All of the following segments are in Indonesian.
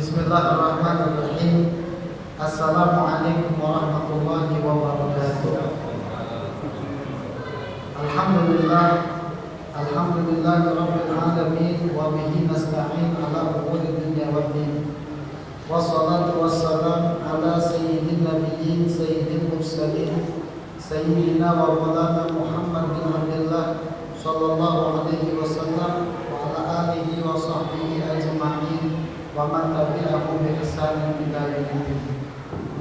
Bismillahirrahmanirrahim. Assalamualaikum warahmatullahi wabarakatuh. Alhamdulillahirabbil alamin wa bihi nasta'in ala umuri dunya waddin. Wassalatu wassalam ala sayyidin nabiyyin sayyidil mursalin sayyidina wa maulana Muhammad bin Abdullah sallallahu alaihi wasallam wa ala alihi wa sahbihi ajma'in wa man tabi'ahum bi ihsanin ila yaumil.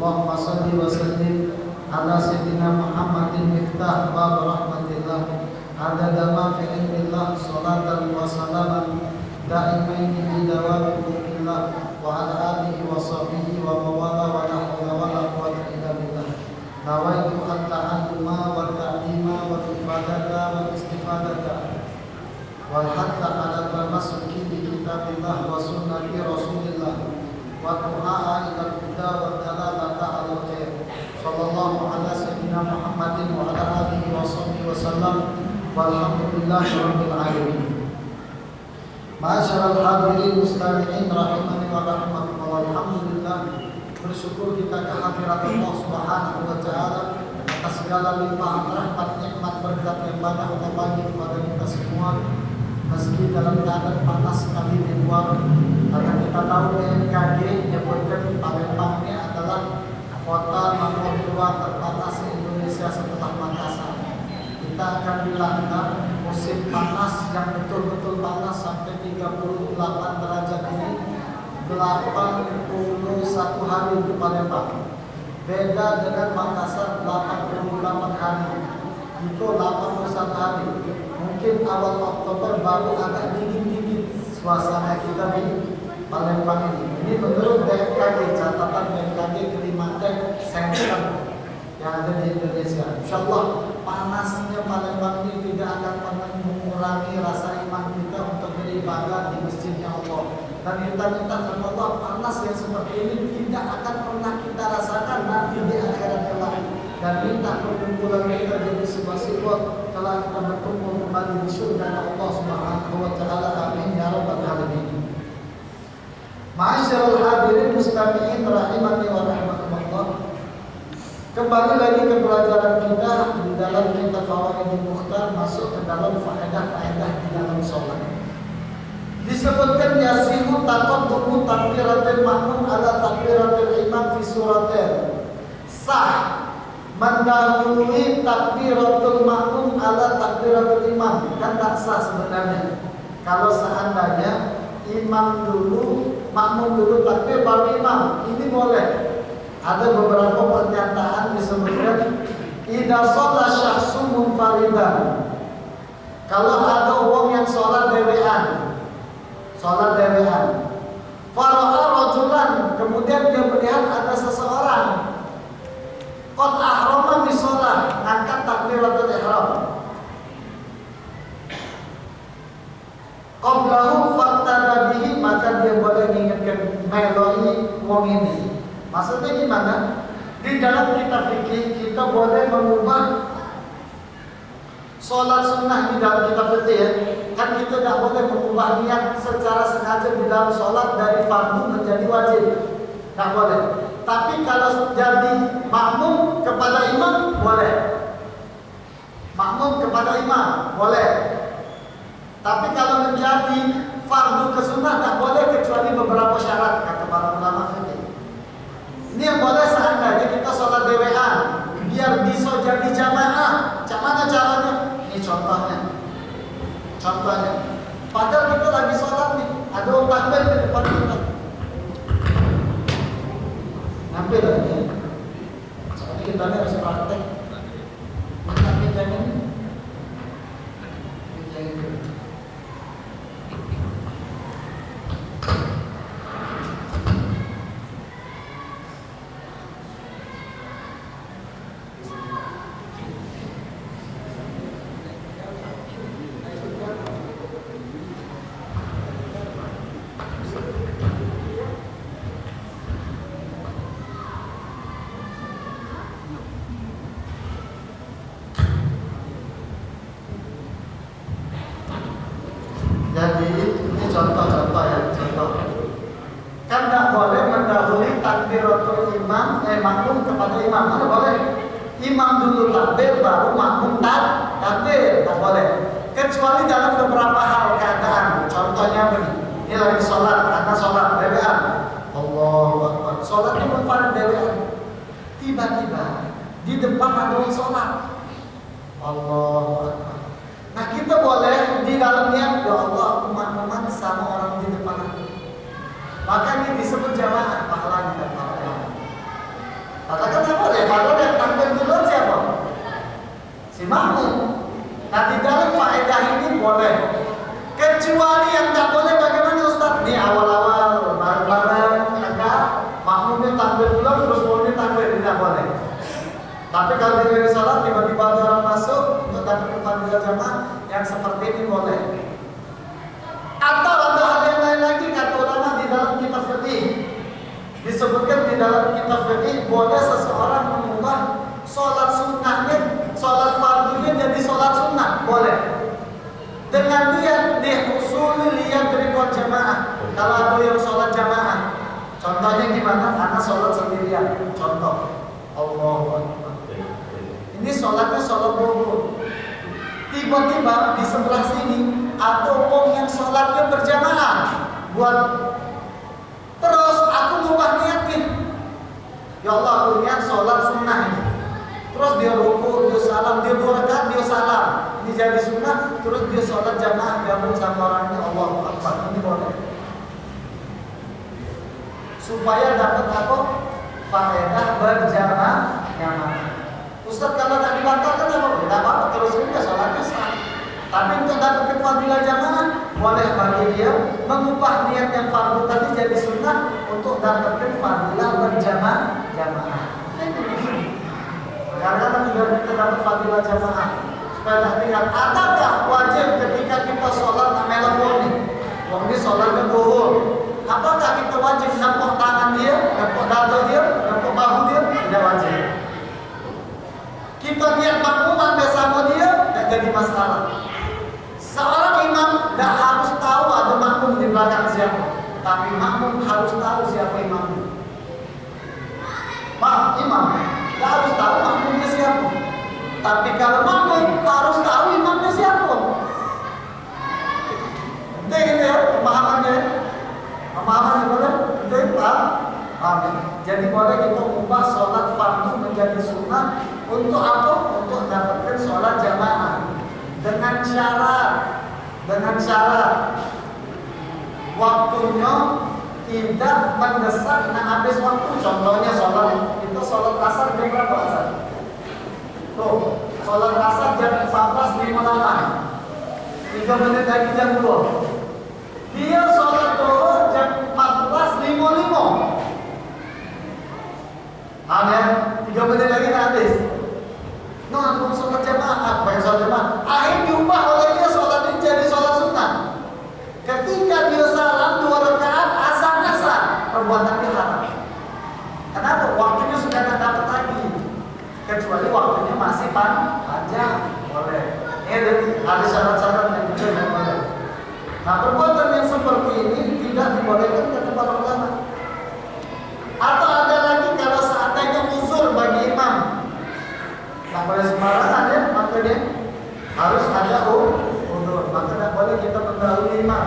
Allahumma shalli wa sallim ala sayyidina Muhammadin miftah bab rahmatillah adada ma fi ilmillah salatan wa salaman da'imain bi dawami mulkillah wa ala alihi wa sahbihi wa mawala wa la hawla wa la quwwata illa billah. Nawaitu at-ta'alluma wa ta'lima wa ifadata wa istifadata wal hatta ala tamassuki bi kitabillah wa sunnati rasulillah wa du'a ila al-huda wa dalalata ala khair. Sallallahu ala sayyidina Muhammadin wa ala alihi wa sahbihi wa sallam walhamdulillahi rabbil alamin. Ma'asyiral hadirin mustami'in rahimani wa rahimakumullah. Alhamdulillah, bersyukur kita kehadirat Allah Subhanahu wa taala atas segala limpahan rahmat, nikmat, berkat yang banyak Allah bagi kepada kita semua. Meski dalam keadaan panas sekali di luar, karena kita tahu BMKG menyebutkan Palembang ini adalah kota nomor 2 terpanas di Indonesia setelah Makassar. Kita akan dilanda musim panas yang betul-betul panas sampai 38 derajat ini 81 hari di Palembang. Beda dengan Makassar 88 hari. Itu 81 hari. Mungkin awal Oktober baru agak dingin-dingin suasana kita di Palembang ini. Ini menurut BMKG, catatan BMKG Kalimantan Center yang ada di Indonesia. Insyaallah panasnya Palembang ini tidak akan pernah mengurangi rasa iman kita untuk beribadah di masjidnya Allah. Dan kita minta kepada Allah, panas yang seperti ini tidak akan pernah kita rasakan nanti di akhirat kelak. Dan minta perkumpulan kita jadi sebuah simbol telah kita berkumpul kembali di surga Allah Subhanahu wa taala. Amin ya rabbal alamin. Ma'asyiral hadirin mustami'in rahimani wa rahimakumullah. Kembali lagi ke pelajaran kita di dalam kitab Fawaidul Mukhtar, masuk ke dalam faedah-faedah di dalam sholat. Disebutkan yasihu taqaddumu takbiratul makmum ala takbiratul imam fi suratin. Sah mendahului takbiratul makmum ala takbiratul imam. Kan tak sah sebenarnya. Kalau seandainya imam dulu, makmum dulu takbir baru imam, ini boleh. Ada beberapa pernyataan disebutkan idza shalla syakhsun munfaridan. Kalau ada orang yang sholat dewean, fara'a rajulan, kemudian dia melihat ada seseorang qad ahrama bi shalah, angkat takbiratul ihram. Qablahu faqtada bihi, maka dia boleh mengingatkan meloi wong ini. Maksudnya gimana? Di dalam kitab fikih kita boleh mengubah sholat sunnah di dalam kitab fikih ya. Kan kita tidak boleh mengubah niat secara sengaja di dalam sholat dari fardu menjadi wajib. Tidak boleh. Tapi kalau jadi makmum kepada imam boleh. Makmum kepada imam boleh. Tapi kalau menjadi fardu ke sunnah tidak boleh kecuali beberapa syarat kata para ulama fikih. Ini yang boleh seandainya kita sholat dewean biar bisa jadi jamaah. Mana caranya? Ini contohnya. Padahal kita lagi sholat nih, ada orang takbir di depan kita. Hampir aja. Soalnya kita harus praktek. Tapi jangan ini. Jadi ini contoh-contoh ya, contoh. Kan tidak makmum kepada imam, mana boleh? Imam dulu takbir, baru makmum takbir, tak boleh. Kecuali dalam beberapa hal keadaan. Contohnya begini, ini lagi sholat, karena sholat dewean, Allahu Akbar, sholatnya munfarid dewean. Tiba-tiba di depan ada orang sholat, Allahu Akbar. Nah kita boleh di dalamnya, ya Allah aku makmuman sama orang di depan aku. Maka ini disebut jamaah, pahalanya dan pahalanya. Katakan tak boleh, padahal yang tampil duluan siapa? Si makmum. Nah di dalam faedah ini boleh. Kecuali yang tak boleh bagaimana Ustaz? Ini awal-awal, bareng-bareng, agak makmumnya tampil duluan, terus makmumnya tampil, tidak boleh. Tapi kalau di sholat tiba-tiba ada orang masuk untuk dapat fadilah jamaah, yang seperti ini boleh. Atau ada hal yang lain lagi, kata ulama di dalam kitab fikih disebutkan, di dalam kitab fikih boleh seseorang mengubah sholat sunnahnya, sholat fardunya jadi sholat sunnah, boleh. Dengan niat dihusuli lihat rikon jamaah. Kalau ada yang sholat jamaah, contohnya gimana? Anak sholat sendirian, contoh, Allahu Akbar. Ini sholatnya sholat duhur. Tiba-tiba di sebelah sini ada orang yang sholatnya berjamaah. Terus aku ngubah niatnya. Ya Allah, aku niat sholat sunnah ini. Terus dia ruku, dia salam, dia 2 rakaat, dia salam. Ini jadi sunnah. Terus dia sholat jamaah gabung sama orangnya, Allahu Akbar. Ini boleh. Supaya dapat apa? Faedah berjamaah. Ustaz kalau tak dibatalkan apa? Tidak apa-apa, terus saja sholatnya sah. Tapi untuk dapat fadilah jamaah, boleh bagi dia mengubah niat yang fardu tadi jadi sunnah untuk dapatkan fadilah berjamaah. Karena biar kita dapat fadilah jamaah, supaya tak tinggal. Adakah wajib ketika kita sholat melempur nih? Wong ini sholatnya duhur. Apakah kita wajib nepuk tangan dia, nepuk dada dia, nepuk bahu dia? Tidak wajib. Kita lihat makmuman bersama dia, tidak jadi masalah. Seorang imam tidak harus tahu ada makmum di belakang siapa, tapi makmum harus tahu siapa imamnya. Imam tidak harus tahu makmumnya siapa, tapi kalau makmum harus tahu imamnya siapa. Penting ya pemahamannya. Pemahamannya boleh? Penting paham? Jadi boleh kita ubah sholat fardu menjadi sunnah. Untuk apa? Untuk dapatkan sholat jamaah. Dengan syarat waktunya tidak mendesak habis waktu. Contohnya sholat itu sholat asar jam berapa asar? Tuh, sholat asar jam 14.58. 3 menit lagi jam 2. Dia sholat duhur jam 14.55. Ada 3 menit lagi habis. Nah, aku sholat jamaah, apa yang sholat jamaah? Akhirnya diubah oleh dia sholat ini jadi sholat sunnah. Ketika dia salam 2 rakaat asar, perbuatan dia haram. Kenapa? Waktunya sudah tak dapat lagi. Kecuali waktunya masih panjang, boleh. Ini ada syarat-syarat yang betul dan boleh. Nah, perbuatan yang seperti ini tidak dibolehkan kata para ulama. Atau ada lagi kalau seandainya uzur bagi imam, tak boleh sembarangan ya, maka dia harus ada uzur. Maka tidak boleh kita mendahului imam.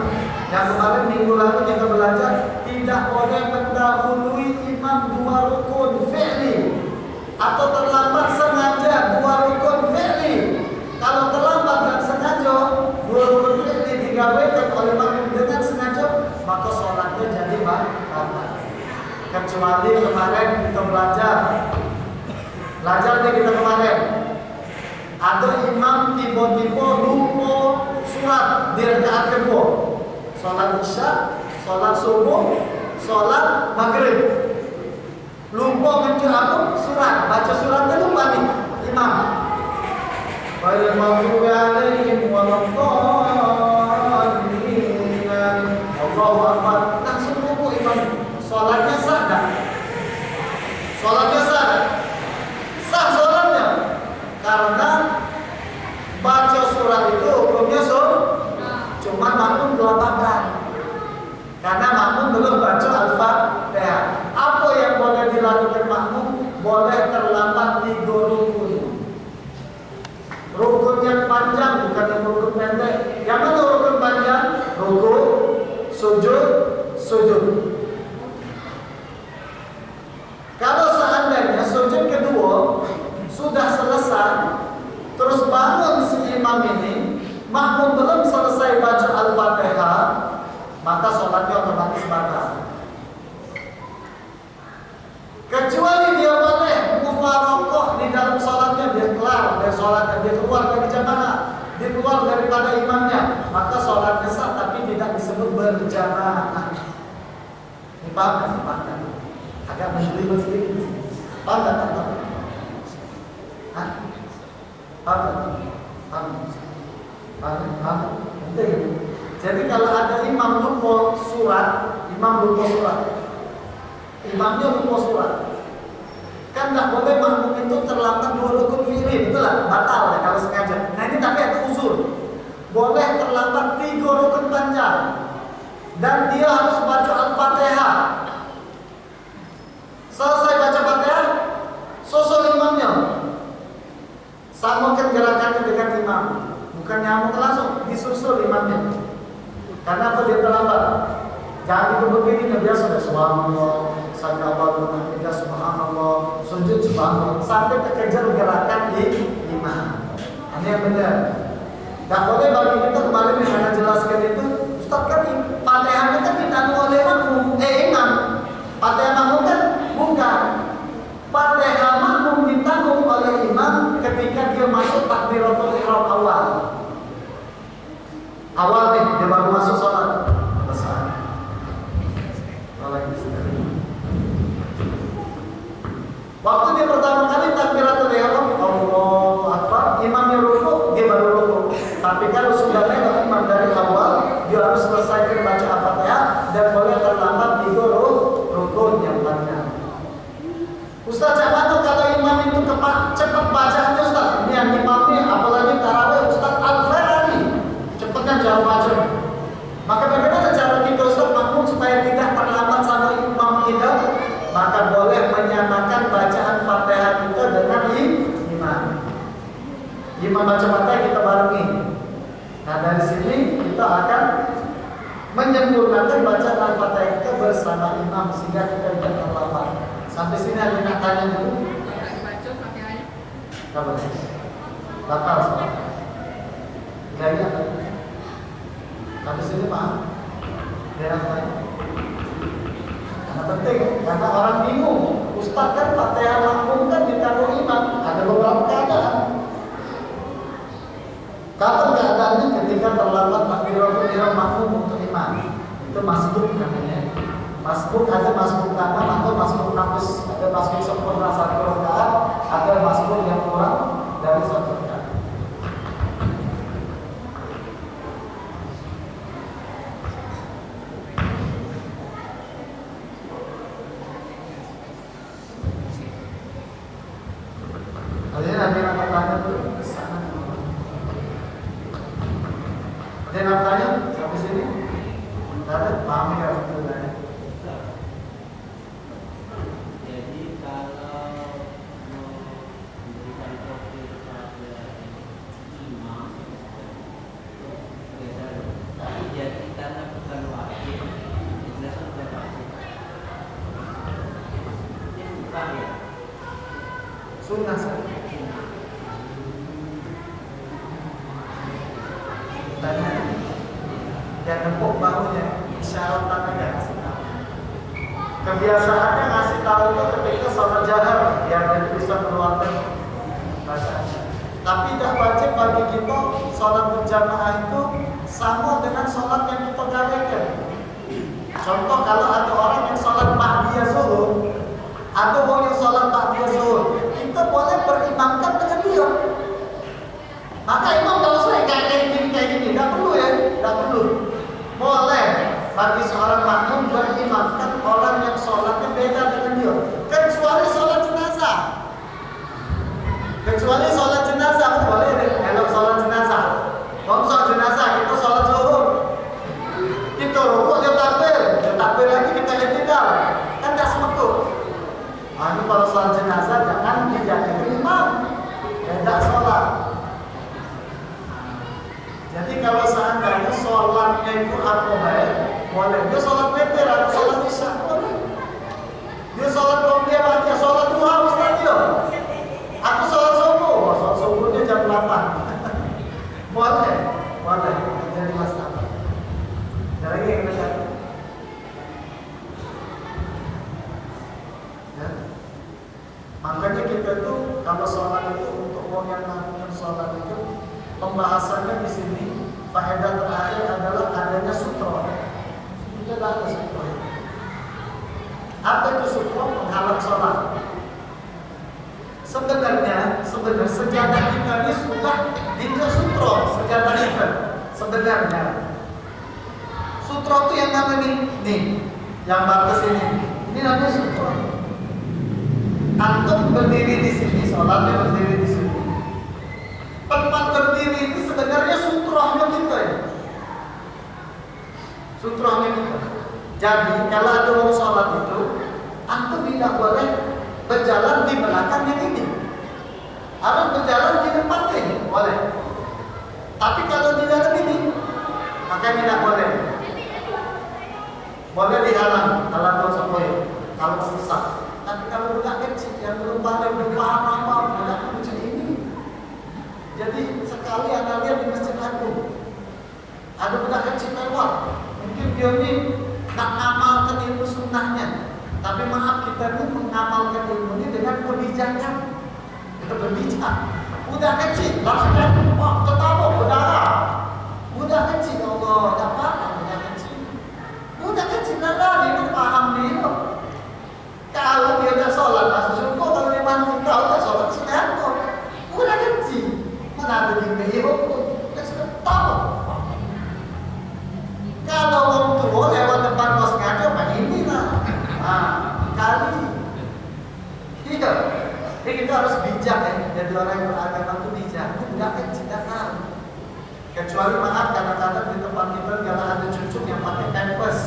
Yang kemarin minggu lalu kita belajar tidak boleh mendahului imam 2 rukun fi'li atau terlambat sengaja 2 rukun fi'li. Kalau terlambat dan sengaja 2 rukun fi'li digabungkan oleh makmum dengan sengaja, maka sholatnya jadi batal. Kecuali kemarin kita belajar nih kita kemarin ada imam tiba-tiba lupa surat di rakaat kedua, sholat isya, sholat subuh, sholat maghrib, lupa menjawab surat, baca suratnya lupa nih imam. Baik maghdubi alaihim waladdallin. Allahu Akbar, langsung lupa imam. Sholatnya sah tak? Sholatnya sah tak? Sah sholatnya. Karena baca surat itu hukumnya cuma makmum belakang. Karena makmum belum baca Al-Fatihah. Apa yang boleh dilakukan boleh terlambat 3 rukun. Rukun yang panjang, bukan yang rukun pendek. Yang mana rukun panjang? Rukun, sujud, sujud. Kalau seandainya sujud kedua sudah selesai, terus bangun si imam ini, makmum belum selesai baca Al-Fatihah, maka sholatnya otomatis batal. Kecuali dia boleh mufarokoh di dalam sholatnya, dia kelar dari sholatnya, dia keluar dari jamaah, dia keluar daripada imamnya, maka sholatnya sah tapi tidak disebut berjamaah. Ini paham kan? Paham kan? Agak menjelimet sedikit. Paham kan? Hah? Paham? Paham? Jadi kalau ada imam lupa surat, imamnya lupa surat, kan nggak boleh makmum itu terlambat 2 rukun fi'li, betul lah? Batal ya kalau sengaja. Nah ini tapi ada usul, boleh terlambat 3 rukun panjang, dan dia harus baca Al-Fatihah. Selesai baca Fatihah, susul imamnya, samakan gerakannya dengan imam, bukan nyamuk langsung, disusul imamnya. Karena apa dia terlambat? Jangan ikut begini, biasa ada subhanallah, sallallahu alaihi wasallam, subhanallah, sujud subhanallah, sampai terkejar gerakan imam. Ini yang benar. Tak boleh bagi kita kemarin yang anda jelaskan itu, Ustaz kan Fatihahnya kan ditanggung oleh imam. Fatihah makmum kan bukan. Fatihah makmum ditanggung oleh imam ketika dia masuk takbiratul ihram awal. Awal nih, dia baru masuk sholat. Besar. Waktu dia pertama kali takbiratul ihram, Allahu Akbar, imamnya rukuk, dia baru rukuk. Tapi kalau sudah lewat imam dari awal, dia harus selesaikan baca Al-Fatihah dan boleh terlambat 3 rukun yang panjang. Ustaz, jangan kalau imam itu cepat bacaannya Ustaz. Ini yang imamnya, apalagi tarawih Ustaz Al-Ferrari, cepatnya jauh baca. Maka bagaimana cara kita Ustaz makmum supaya tidak terlambat sama imam kita? Maka boleh menyamakan bacaan Fatihah kita dengan imam. Imam baca Fatihah kita barengi. Nah dari sini kita akan menyempurnakan bacaan Al-Fatihah kita bersama imam sehingga kita tidak terlambat. Sampai sini ada yang tanya dulu. Baca Fatihahnya. Tak boleh. Batal salat. Jadi apa? Sampai sini paham? Daerah lain. Karena penting, karena orang bingung. Ustaz kan Fatihah makmum kan ditanggung imam. Ada beberapa keadaan. Kapan keadaannya ketika terlambat takbiratul ihram makmum untuk imam? Itu masbuk namanya. Masbuk ada masbuk tamam atau masbuk nafis. Ada masbuk sempurna 1 rakaat, ada masbuk yang kurang dari 1 rakaat. Ada yang tanya dulu ke sana. Ada yang tanya sampai sini? Tidak ada, paham ya? Jadi kalau memberikan kopi kepada imam, tapi jadi karena bukan wajib, jelas sudah wajib. Ini bukan ya? Sunnah saja. Tanya, dia tepuk bahunya, isyarat tangannya kasih tahu. Kebiasaannya ngasih tahu itu ketika sholat jahar, biar dia bisa mengeluarkan bacaannya. Tapi tidak wajib bagi kita sholat berjamaah itu sama dengan sholat yang kita gawekan. Contoh kalau ada orang yang sholat ba'diyah zuhur, atau orang yang sholat ba'diyah zuhur, kita boleh berimamkan dengan dia. Maka imam kalau saya kayak gini, tidak perlu ya, tidak perlu. Boleh bagi seorang makmum berimamkan orang yang sholatnya beda dengan dia, kecuali sholat jenazah. Kecuali sholat jenazah boleh deh. Kalau sholat jenazah, kalau sholat jenazah kita sholat zuhur, kita rukuk dia takbir lagi kita i'tidal, kan tidak semekuk. Nah, ini kalau sholat jenazah sebenarnya. Sutra itu yang mana nih, yang batas ini namanya sutra. Antum berdiri di sini, sholatnya berdiri di sini. Tempat berdiri itu sebenarnya sutranya kita ya. Sutranya kita. Jadi kalau ada orang sholat itu, antum tidak boleh berjalan di belakangnya ini. Harus berjalan di depannya ini, boleh. Tapi kalau di dalam ini, maka tidak boleh. Boleh dihalang dalam dosa poin, kalau susah. Tapi kalau budak kecil yang belum pandai, belum paham apa, budak macam ini. Jadi sekali anda lihat di Masjid Agung, ada budak kecil lewat. Mungkin dia ini nak ngamalkan ilmu sunnahnya, tapi maaf kita ini mengamalkan ilmu ini dengan kebijakan. Berbijak. Budak kecil langsung wah ketawa berdarah. Budak kecil Allah dapat budak kecil. Budak kecil dia paham dia. Kalau dia tak sholat masuk surga, kalau dia mandi kau tak sholat sudah kau. Budak kecil mana ada di mehirup pun tak sudah tahu. Kalau orang tua lewat depan kos ngaco, ini lah. Kali. Tidak. Jadi kita harus bijak ya. Jadi orang yang beragama itu bijak. Budak kecil tak tahu. Kecuali maaf kadang-kadang di tempat kita kalau ada cucu yang pakai pampers,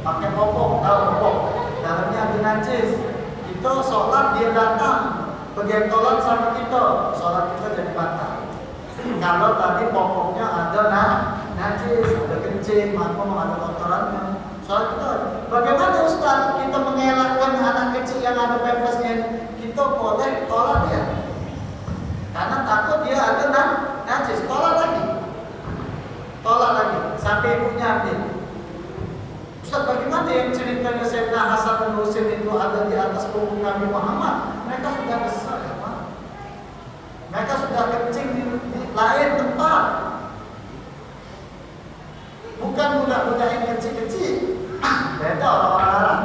pakai popok, tahu popok, dalamnya ada najis. Itu sholat dia datang, begentolan sama kita, sholat kita jadi batal. Kalau tadi popoknya ada najis, ada kencing, makom, ada kotorannya, sholat kita. Bagaimana Ustaz kita mengelakkan anak kecil yang ada pampersnya ini? Kita boleh tolak dia, karena takut dia ada najis, tolak lagi sampai ibunya ambil. Ustaz, bagaimana yang ceritanya Sayyidina Hasan dan Husain itu ada di atas punggung Nabi Muhammad? Mereka sudah besar ya Pak. Mereka sudah kencing di lain tempat. Bukan budak-budak yang kecil-kecil. Beda orang-orang Arab.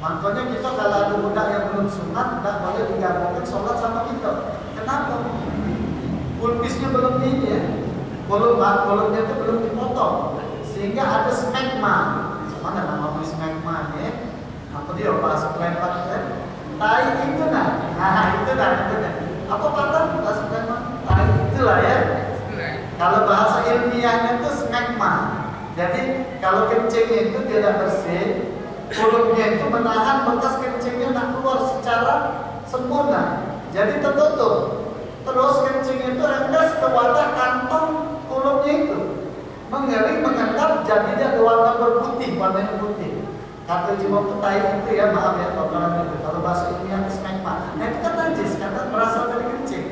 Makanya kita kalau ada budak yang belum sunat, tidak boleh digabungkan sholat sama kita. Kenapa? Pulpisnya belum ini ya. Kolomnya itu belum dipotong, sehingga ada smegma. Mana nama smegma ya? Apa dia bahasa kelempat kan? Tai itu nah itu nah. Apa patah bahasa kelempat? Tai itulah ya. Kalau bahasa ilmiahnya itu smegma. Jadi kalau kencingnya itu tidak bersih, kolomnya itu menahan bekas kencingnya tak keluar secara sempurna. Jadi tertutup. Terus kencing itu rendas ke wadah kantong kulumnya itu mengering, mengendap, jadinya ada warna berputih, warnanya putih. Kata jiwa petai itu ya, maaf ya kotoran itu. Kalau bahasa ilmiah smegma, nah itu kan najis karena berasal dari kencing.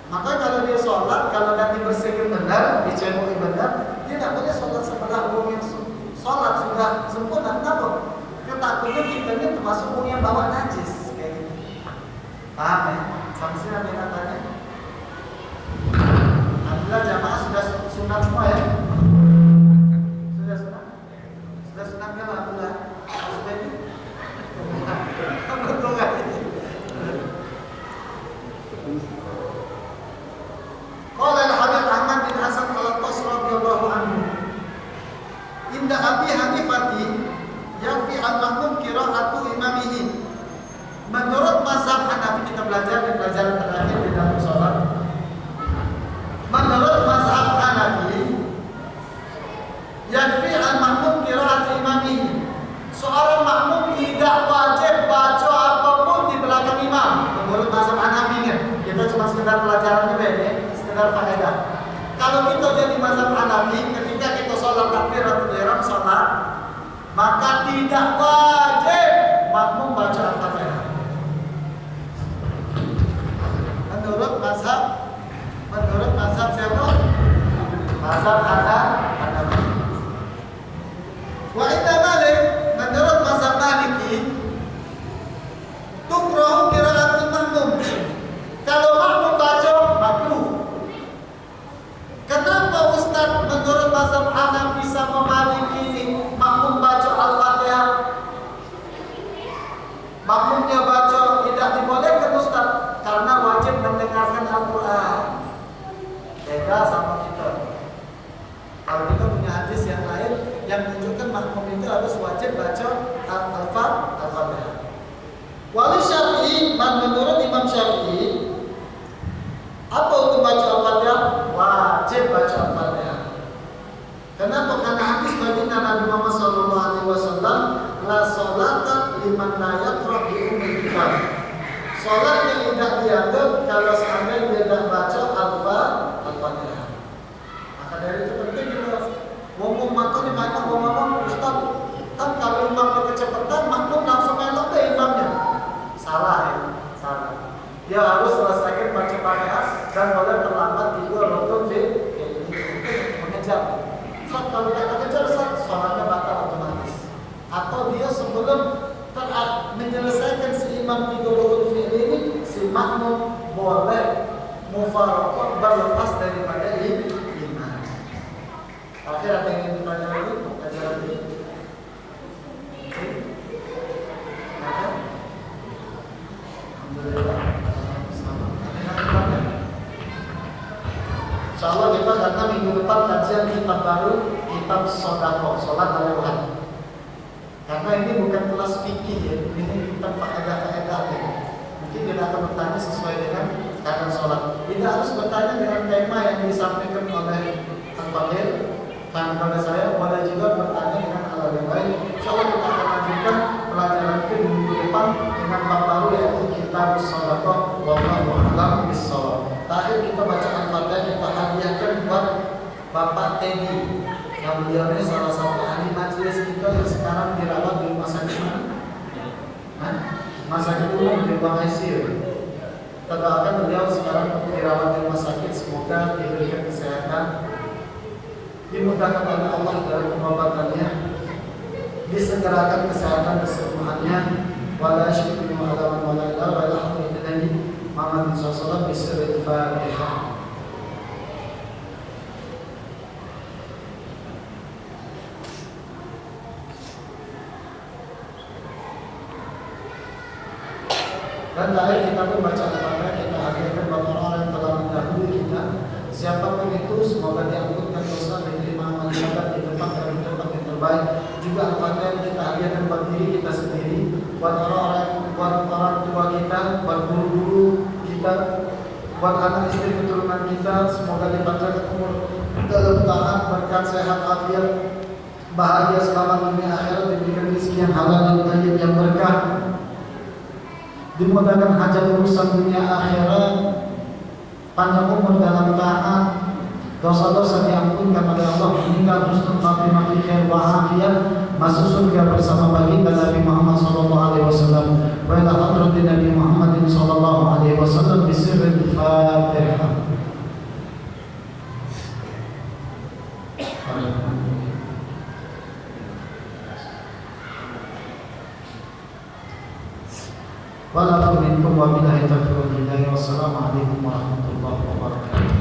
Maka kalau dia sholat, kalau nanti dibersihin benar, dicemui benar, dia tidak boleh sholat sebelah wong yang sholat sudah sempurna. Kenapa? Takutnya kita ini termasuk wong yang bawa najis kayak gitu. Paham ya? Sampai sini ada yang tanya. Alhamdulillah jamaah sudah sunat semua ya. Sudah sunat? Sudah sunat kan alhamdulillah. Sudah ini. Betul nggak? Qala al-Habib Ahmad bin Hasan al-Qas radhiyallahu anhu. Inda Abi Hanifati yafi al-mahmum qira'atu imamihi. Menurut mazhab Hanafi, kita belajar di pelajaran terakhir di dalam sholat. Menurut mazhab Hanafi, yakfi al-mahmum qira'at imamihi. Seorang makmum tidak wajib baca apapun di belakang imam. Menurut mazhab Hanafi kan, kita cuma sekedar pelajaran juga ya, sekedar faedah. Kalau kita jadi mazhab Hanafi, ketika kita sholat takbiratul ihram sholat, maka tidak wajib makmum baca Al-Fatihah. Menurut mazhab siapa? Mazhab Hanafi. Wa inna Malik, menurut mazhab Maliki, tukrahu qira'atul makmum. Kalau makmum baca makruh. Kenapa Ustaz menurut mazhab Hanafi sama Maliki ini makmum baca Al-Fatihah? Makmumnya baca tidak dibolehkan Ustaz, karena wajib mendengarkan Al-Quran. Beda sama kita. hadis yang lain yang menunjukkan makmum itu harus wajib baca Al-Fatihah. Wali Syafi'i, menurut Imam Syafi'i, apa hukum baca Al-Fatihah? Wajib baca Al-Fatihah. Kenapa? Karena hadis baginda Nabi Muhammad SAW, la sholata liman la yaqra' bi ummil kitab. Sholat yang tidak dianggap kalau seandainya dia tidak baca Al-Fatihah. Maka dari itu penting kita ngomong makanya banyak ngomong Ustaz, kan kalau imamnya kecepatan makmum langsung melok deh imamnya. Salah ya, salah. Dia harus selesaikan baca Fatihah dan boleh terlambat di dua rukun ini mengejar. Ustaz kalau tidak mengejar sholatnya batal otomatis. Atau dia sebelum menyelesaikan si imam tiga rukun fi'il ini, si makmum boleh mufaraqah berlepas daripada imam. Akhir ada yang ingin bertanya lagi? Ajaran ini? Ada? Alhamdulillah. Insyaallah kita karena minggu depan kajian kitab baru, kitab Shadaqah, sholat al-Quran. Karena ini bukan kelas fikih ya, ini kita faedah-faedah ya. Mungkin kita akan bertanya sesuai dengan keadaan sholat. Tidak harus bertanya dengan tema yang disampaikan oleh Al-Fadhil. Dan pada saya boleh juga bertanya dengan hal yang lain. Insyaallah kita akan lanjutkan pelajaran itu minggu depan dengan bab baru yaitu kitab Shadaqah. Wallahu a'lam bishawab. Terakhir kita baca Al-Fatihah, kita hadiahkan buat Bapak Teddy. Yang beliau ini salah satu ahli majelis kita yang sekarang dirawat di rumah sakit mana? Rumah sakit umum di ruang ICU. Kita doakan beliau sekarang dirawat di rumah sakit, semoga diberikan kesehatan, dimudahkan oleh Allah dalam pengobatannya, disegerakan kesehatan kesembuhannya. Wala syukur ala man wala ilaha wa la hadratin Nabi Muhammad sallallahu alaihi wasallam Al-Fatihah. Dan terakhir kita pun baca Al-Fatihah, kita akhirkan buat orang-orang yang telah mendahului kita. Siapapun itu semoga diampunkan dosa, diterima amal ibadah di tempat yang terbaik. Juga Al-Fatihah kita akhirkan buat diri kita sendiri, buat orang-orang, buat orang tua kita, buat guru-guru kita, buat anak istri keturunan kita. Semoga dipanjangkan umur dalam taat, berkat sehat afiat, bahagia selama dunia akhirat, diberikan rezeki yang halal dan thayyib yang berkah, dimudahkan hajat urusan dunia akhirat, panjang umur dalam taat, dosa-dosa diampunkan oleh Allah, meninggal husnul khatimah fi khair wa afiyah, masuk surga bersama baginda Nabi Muhammad sallallahu alaihi wasallam. Wa ila hadratin Nabi Muhammad sallallahu alaihi wasallam bi sirril Fatihah. Wa la minkum wa billahi taufiq wal hidayah. Wassalamu alaikum warahmatullahi wabarakatuh.